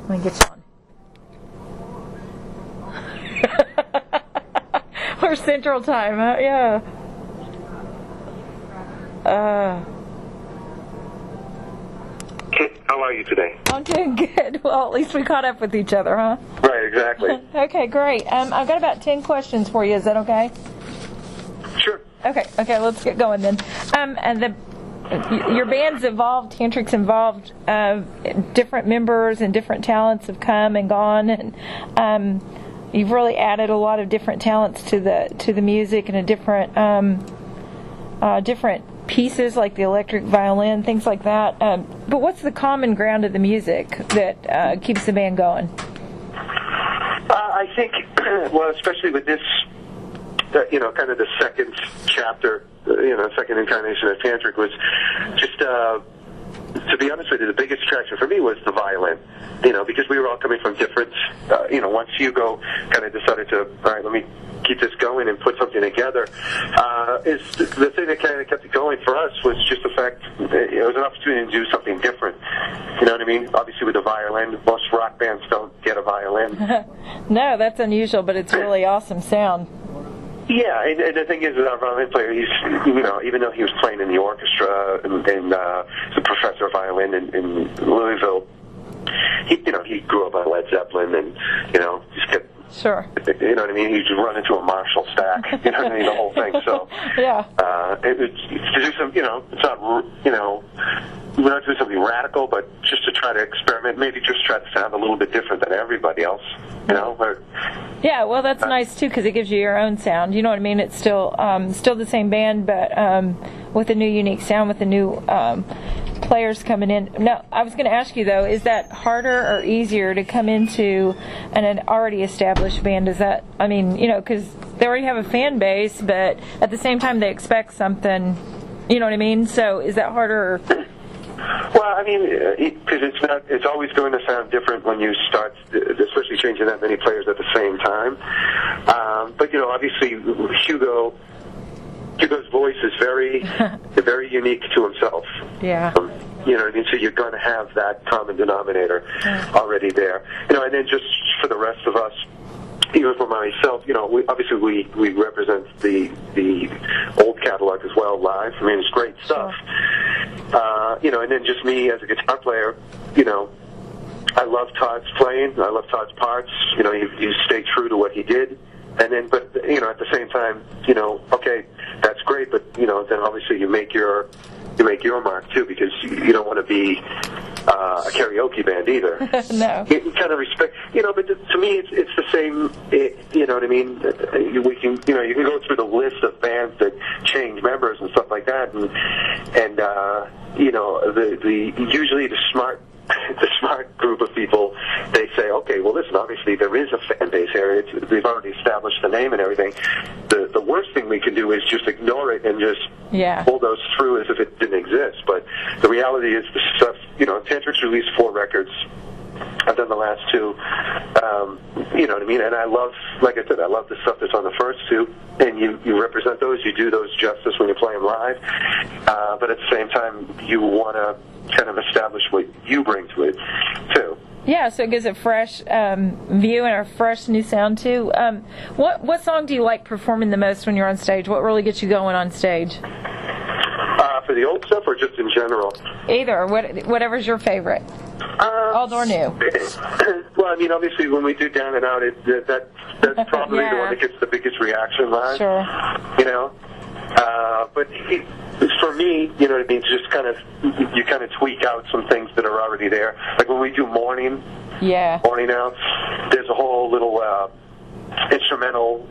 Let me get you on. We're Central Time, huh? Yeah. How are you today? I'm doing good. Well, at least we caught up with each other, huh? Right, exactly. Okay, great. I've got about 10 questions for you. Is that okay? Sure. Okay, let's get going then. And your band's evolved, Tantric's evolved. Different members and different talents have come and gone, and you've really added a lot of different talents to the music and a different pieces like the electric violin, things like that. But what's the common ground of the music that keeps the band going? I think, well, especially with this, kind of the second chapter, second incarnation of Tantric was just, to be honest with you, the biggest attraction for me was the violin. Because we were all coming from different, once Hugo kind of decided to, all right, let me keep this going and put something together, is the thing that kind of kept it going for us was just the fact that it was an opportunity to do something different. You know what I mean? Obviously with the violin, most rock bands don't get a violin. No, that's unusual, but it's really awesome sound. Yeah, and the thing is, with our violin player, he's, even though he was playing in the orchestra and he's a professor of violin in Louisville, he grew up on Led Zeppelin and, just kept, sure. You know what I mean? He'd run into a Marshall stack, you know what I mean? The whole thing. So, yeah. To do some, it's not, we're not doing something radical, but just to try to experiment, maybe just try to sound a little bit different than everybody else, Yeah, well, that's nice too because it gives you your own sound. You know what I mean? It's still the same band, but with a new unique sound, with the new players coming in. Now, I was going to ask you though, is that harder or easier to come into an already established band? Is that, because they already have a fan base, but at the same time they expect something. You know what I mean? So is that harder? Well, because it's always going to sound different when you start, especially changing that many players at the same time. But obviously Hugo's voice is very, very unique to himself. Yeah. You know what I mean? So you're going to have that common denominator already there. And then just for the rest of us, even for myself, we represent the old catalog as well live. It's great stuff. And then just me as a guitar player, I love Todd's playing. I love Todd's parts. You stay true to what he did. And then, but, at the same time, okay, that's great, but, then obviously you make your mark, too, because you don't want to be a karaoke band either. No. You kind of respect, but to me it's the same, you know what I mean? We can, you can go through the list of bands that change members and stuff like that, and usually the smart group of people, they say, okay, well, listen, obviously there is a fan base here. We've already established the name and everything. The worst thing we can do is just ignore it and just pull those through as if it didn't exist. But the reality is the stuff, Tantric's released 4 records. I've done the last 2. You know what I mean? And I love, like I said, I love the stuff that's on the first 2. And you represent those, you do those justice when you play them live. But at the same time, you want to kind of establish what you bring to it, too. Yeah, so it gives a fresh view and a fresh new sound, too. What song do you like performing the most when you're on stage? What really gets you going on stage? For the old stuff or just in general? Either. Whatever's your favorite. Old or new. Well, obviously when we do Down and Out, that's probably the one that gets the biggest reaction live. Sure. But for me, you know what I mean, just you kind of tweak out some things that are already there. Like when we do morning outs, there's a whole little instrumental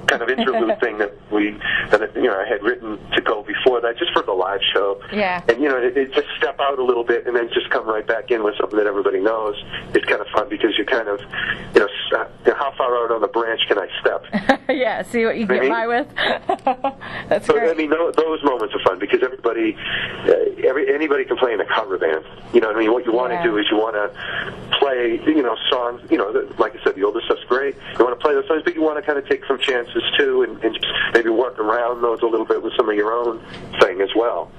kind of interlude thing that I had written to go before that, just for the live show. Yeah. And it just step out a little bit and then just come right back in with something that everybody knows. It's kind of fun because you kind of, how far out on the branch can I step? Yeah, see what you get by with. That's great. Those moments are fun because anybody can play in a cover band. You know what I mean? What you want to do is you want to play, songs, like I said, the older stuff's great. You want to play those songs, but you want to kind of take some chances too and just maybe work around those a little bit with some of your own thing as well.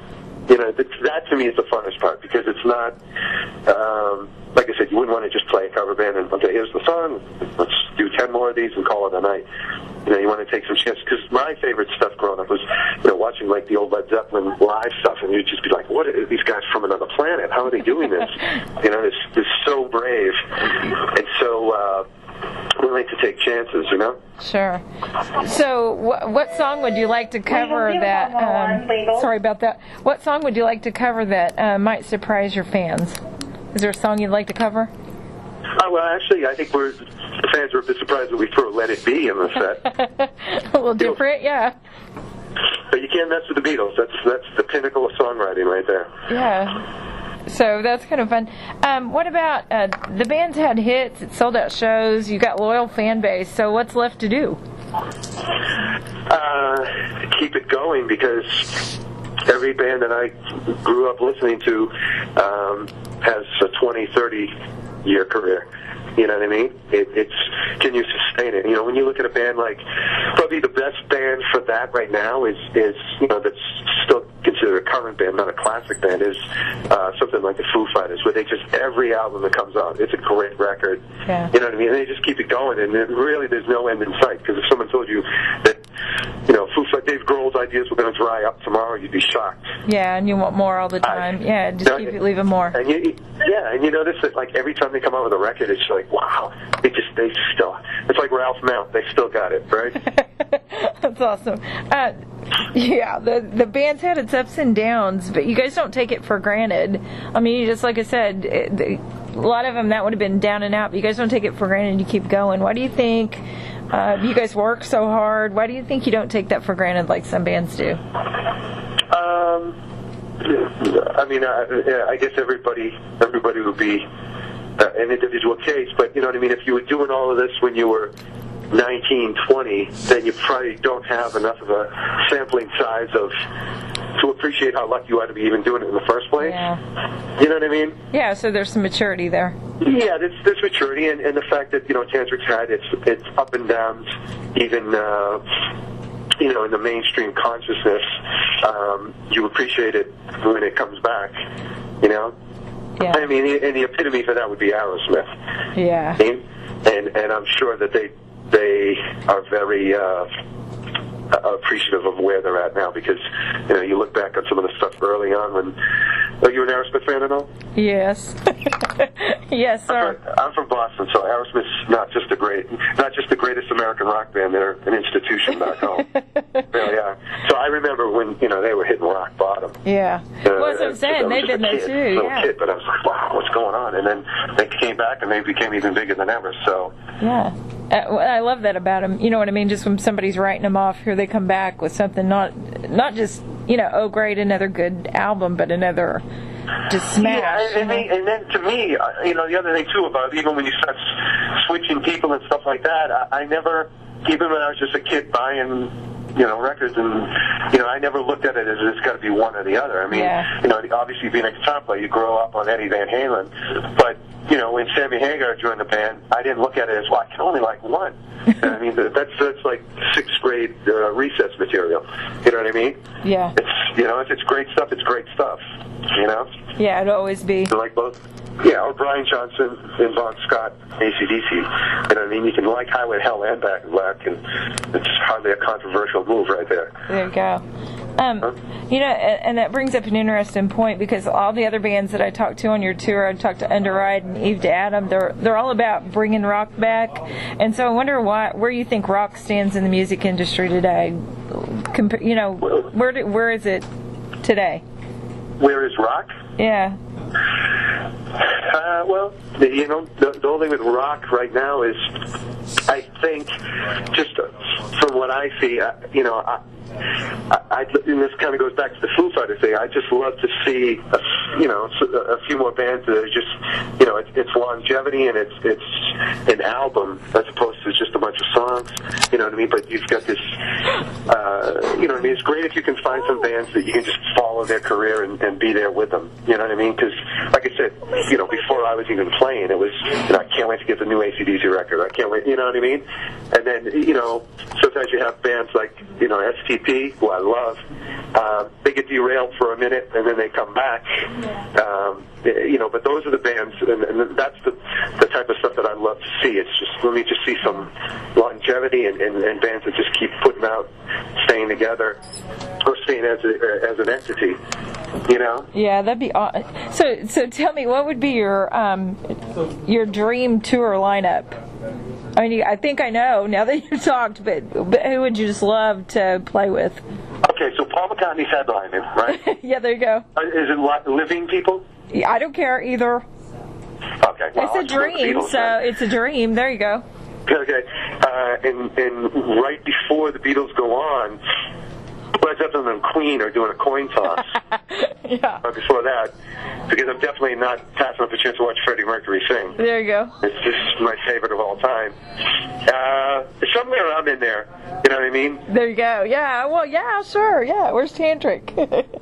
That to me is the funnest part because it's not, like I said, you wouldn't want to just play a cover band and, okay, here's the song, let's do 10 more of these and call it a night. You know, you want to take some chances, because my favorite stuff growing up was, you know, watching like the old Led Zeppelin live stuff, and you'd just be like, what are these guys from another planet? How are they doing this? You know, they're so brave and so willing to take chances, you know? Sure. So, what song would you like to cover that? Sorry about that. What song would you like to cover that might surprise your fans? Is there a song you'd like to cover? Well, actually, I think the fans were a bit surprised that we threw "Let It Be" in the set. A little different, yeah. But you can't mess with the Beatles. That's the pinnacle of songwriting right there. Yeah. So that's kind of fun. What about the band's had hits? It sold out shows. You got loyal fan base. So what's left to do? Keep it going, because every band that I grew up listening to has a 20, 30-year career. You know what I mean? It's can you sustain it? You know, when you look at a band like, probably the best band for that right now is you know, that's still considered a current band, not a classic band, is something like the Foo Fighters, where they just, every album that comes out, it's a great record. Yeah. You know what I mean? And they just keep it going, and really there's no end in sight, because if someone told you that, you know, Dave Grohl's ideas were going to dry up tomorrow, you'd be shocked. Yeah, and you want more all the time. Yeah, just keep it, leaving more. And you notice that, like, every time they come out with a record, it's like, wow, they still, it's like Ralph Mount, they still got it, right? That's awesome. Yeah, the band's had its ups and downs, but you guys don't take it for granted. I mean, just like I said, a lot of them that would have been down and out, but you guys don't take it for granted. You keep going. Why do you think you guys work so hard? Why do you think you don't take that for granted like some bands do? I mean, I guess everybody would be an individual case, but you know what I mean? If you were doing all of this when you were 19, 20, then you probably don't have enough of a sampling size to appreciate how lucky you are to be even doing it in the first place. Yeah. You know what I mean? Yeah, so there's some maturity there. Yeah, there's maturity, and the fact that, you know, Tantric's had its up and downs, even you know, in the mainstream consciousness, you appreciate it when it comes back, you know? Yeah. I mean, and the epitome for that would be Aerosmith. Yeah. And I'm sure that they are very appreciative of where they're at now, because, you know, you look back on some of the stuff early on when... Are you an Aerosmith fan at all? Yes. Yes, sir. I'm from Boston, so Aerosmith's not just the greatest American rock band, they're an institution back home. Really are. So I remember when, you know, they were hitting rock bottom. Yeah. Well, that's what I'm saying. They've been there too. Yeah. Kid, but I was like, wow, what's going on? And then they came back and they became even bigger than ever. So. Yeah. I love that about them. You know what I mean? Just when somebody's writing them off, here they come back with something not just, you know, oh great, another good album, but another just smash. Yeah, and then to me, you know, the other thing too about even when you start switching people and stuff like that, I never, even when I was just a kid buying, you know, records, and, you know, I never looked at it as it's got to be one or the other. I mean, you know, obviously being a guitar player, you grow up on Eddie Van Halen, but, you know, when Sammy Hagar joined the band, I didn't look at it as, well, I can only like one. I mean, that's like sixth grade recess material. You know what I mean? Yeah. It's, you know, if it's great stuff, it's great stuff. You know? Yeah, it'll always be. Like both. Yeah, or Brian Johnson and Bon Scott, AC/DC. You know what I mean? You can like Highway to Hell and Back in Black, and it's hardly a controversial move right there. There you go. You know, and that brings up an interesting point, because all the other bands that I talked to on your tour, I talked to Underride and Eve to Adam, they're all about bringing rock back. And so I wonder where you think rock stands in the music industry today. You know, where is it today? Where is rock? Yeah. Well, you know, the only thing with rock right now is, I think, just from what I see, you know, and this kind of goes back to the Foo Fighters thing. I just love to see, a few more bands that are just, you know, it's longevity and it's an album as opposed to just a bunch of songs. You know what I mean? But you've got this, you know what I mean? It's great if you can find some bands that you can just follow their career and be there with them. You know what I mean? Because, like I said, you know, before I was even playing, it was, you know, I can't wait to get the new AC/DC record. I can't wait. You know what I mean? And then, you know, sometimes you have bands like, you know, STP, who I love, They get derailed for a minute and then they come back. But those are the bands, and that's the type of stuff that I love to see. It's just, let me just see some longevity and bands that just keep putting out, staying together, or staying as an entity. Yeah, that'd be awesome. So tell me, what would be your dream tour lineup? I mean, I think I know now that you've talked, but who would you just love to play with? Okay, so Paul McCartney's headlining, right? Yeah, there you go. Is it living people? Yeah, I don't care either. Okay, well, it's a dream, it's a dream. There you go. Okay, and right before the Beatles go on, Led Zeppelin and Queen are doing a coin toss. Yeah. Right before that, because I'm definitely not passing up a chance to watch Freddie Mercury sing. There you go. It's just my favorite of all time. Somewhere I'm in there. You know what I mean? There you go. Yeah. Well, yeah, sure. Yeah. Where's Tantric?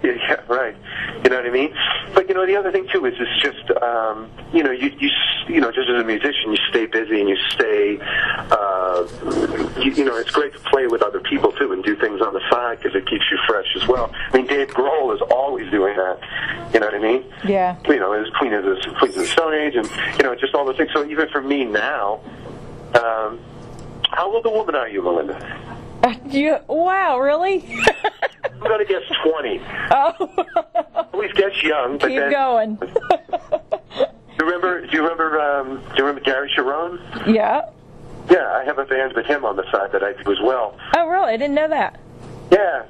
Yeah, right. You know what I mean? But the other thing too is it's just just as a musician, you stay busy and you stay. It's great to play with other people too and do things on the side because it keeps you fresh as well. I mean, Dave Grohl is always doing that. You know what I mean? Yeah. His Queen of the Stone Age, and just all those things. So even for me now, how old a woman are you, Melinda? Wow, really? I'm gonna guess 20. Oh. Always guess young. But Keep going. Do you remember Gary Sharon? Yeah. Yeah, I have a band with him on the side that I do as well. Oh, really? I didn't know that. Yeah.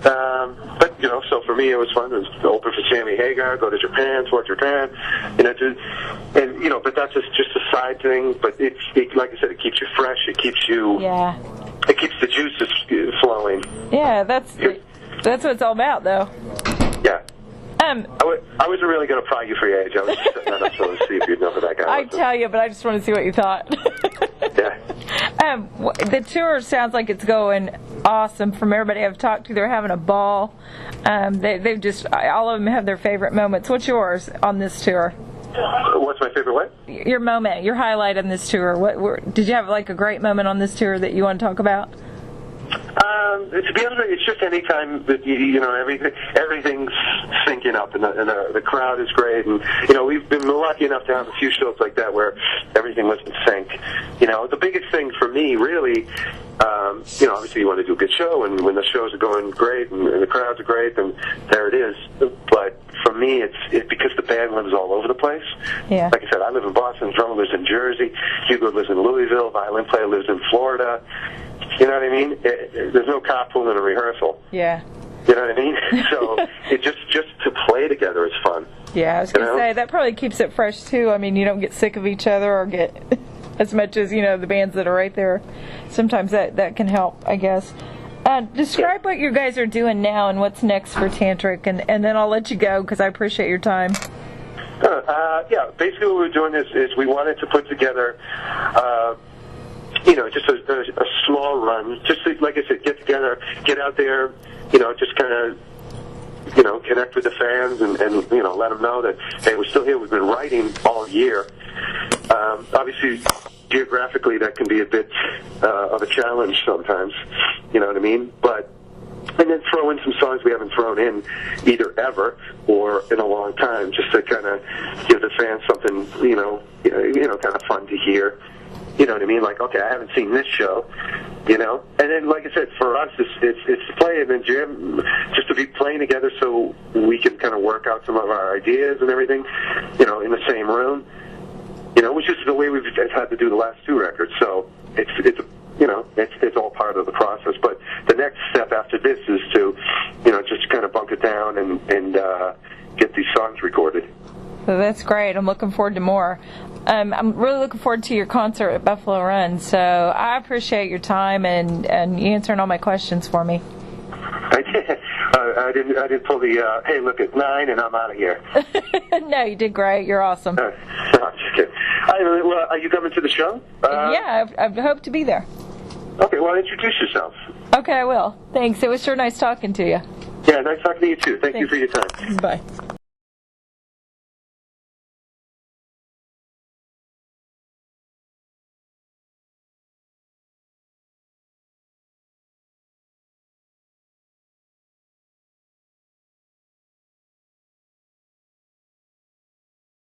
But so for me it was fun. It was to open for Sammy Hagar, go to Japan, tour Japan, but that's just a side thing. But it, like I said, it keeps you fresh. It keeps you. Yeah. It keeps the juices flowing. Yeah, that's what it's all about, though. Yeah. I wasn't really going to pry you for your age. I was just setting that up so to see if you'd know who that guy was. I'd tell you, but I just want to see what you thought. Yeah. The tour sounds like it's going awesome. From everybody I've talked to, they're having a ball. They've just, all of them have their favorite moments. What's yours on this tour? What's my favorite what? Your moment, your highlight on this tour. Did you have like a great moment on this tour that you want to talk about? To be honest, it's just any time that everything's syncing up, and the crowd is great, and we've been lucky enough to have a few shows like that where everything was in sync. The biggest thing for me, really, obviously you want to do a good show, and when the shows are going great and the crowds are great, then there it is. But for me, it's because the band lives all over the place. Yeah. Like I said, I live in Boston, drummer lives in Jersey, Hugo lives in Louisville, violin player lives in Florida. You know what I mean? There's no carpool in a rehearsal. Yeah. You know what I mean? So it just to play together is fun. Yeah, I was going to say, that probably keeps it fresh, too. I mean, you don't get sick of each other or get as much as, the bands that are right there. Sometimes that can help, I guess. Describe what you guys are doing now and what's next for Tantric, and then I'll let you go because I appreciate your time. Basically what we're doing is we wanted to put together just a small run, just to, like I said, get together, get out there, just kind of, connect with the fans and let them know that, hey, we're still here. We've been writing all year. Obviously, geographically, that can be a bit of a challenge sometimes, you know what I mean? And then throw in some songs we haven't thrown in either ever or in a long time, just to kind of give the fans something, kind of fun to hear. You know what I mean? Like, okay, I haven't seen this show, And then, like I said, for us, it's to play in the gym, just to be playing together so we can kind of work out some of our ideas and everything, in the same room, which is the way we've had to do the last two records. So it's all part of the process. But the next step after this is to, just kind of bunk it down and get these songs recorded. So that's great. I'm looking forward to more. I'm really looking forward to your concert at Buffalo Run. So I appreciate your time and you answering all my questions for me. I did. I didn't pull the hey, look, it's 9 and I'm out of here. No, you did great. You're awesome. No, I'm just kidding. Are you coming to the show? Yeah, I hope to be there. Okay, well, introduce yourself. Okay, I will. Thanks. It was sure nice talking to you. Yeah, nice talking to you too. Thank you for your time. Bye.